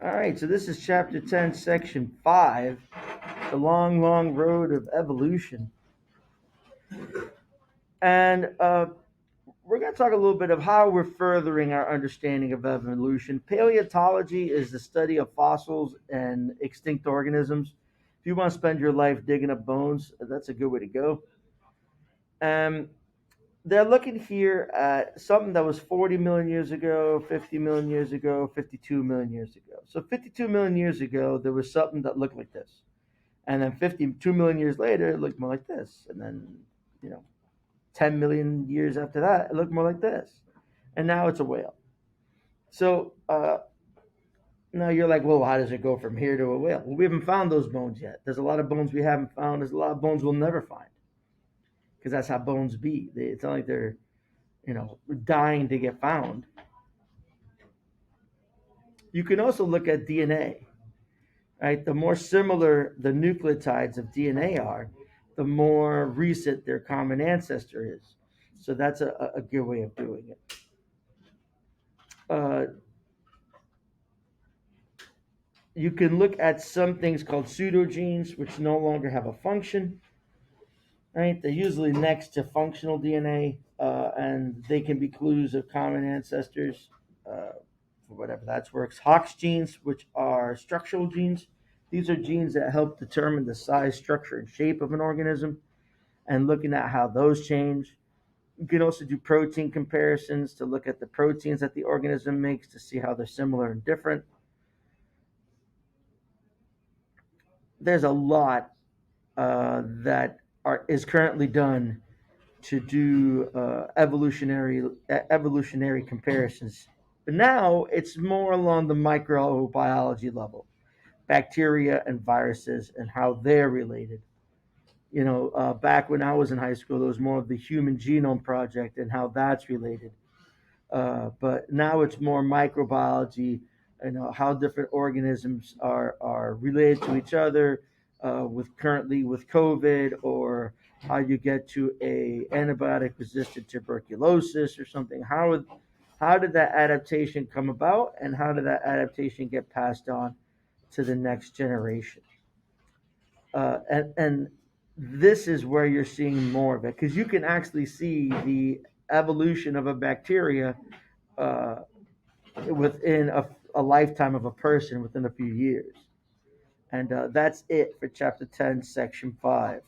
All right, so this is chapter 10, section 5, the long, long road of evolution. And we're going to talk a little bit of how we're furthering our understanding of evolution. Paleontology is the study of fossils and extinct organisms. If you want to spend your life digging up bones, that's a good way to go. Um, they're looking here at something that was 40 million years ago, 50 million years ago, 52 million years ago. So 52 million years ago, there was something that looked like this. And then 52 million years later, it looked more like this. And then, you know, 10 million years after that, it looked more like this. And now it's a whale. So now you're like, well, how does it go from here to a whale? Well, we haven't found those bones yet. There's a lot of bones we haven't found. There's a lot of bones we'll never find because that's how bones be. It's not like they're, dying to get found. You can also look at DNA, right? The more similar the nucleotides of DNA are, the more recent their common ancestor is. So that's a good way of doing it. Uh, you can look at some things called pseudogenes, which no longer have a function, right? They're usually next to functional DNA, and they can be clues of common ancestors for whatever that works. Hox genes, which are structural genes, these are genes that help determine the size, structure, and shape of an organism, and looking at how those change. You can also do protein comparisons to look at the proteins that the organism makes to see how they're similar and different. There's a lot that is currently done to do evolutionary comparisons. But now it's more along the microbiology level, bacteria and viruses and how they're related. Back when I was in high school, there was more of the Human Genome Project and how that's related. But now it's more microbiology, how different organisms are related to each other, with currently with COVID, or how you get to a antibiotic resistant tuberculosis or something. How did that adaptation come about, and how did that adaptation get passed on to the next generation? And this is where you're seeing more of it, because you can actually see the evolution of a bacteria uh, within a lifetime of a person within a few years. And that's it for chapter 10, section 5.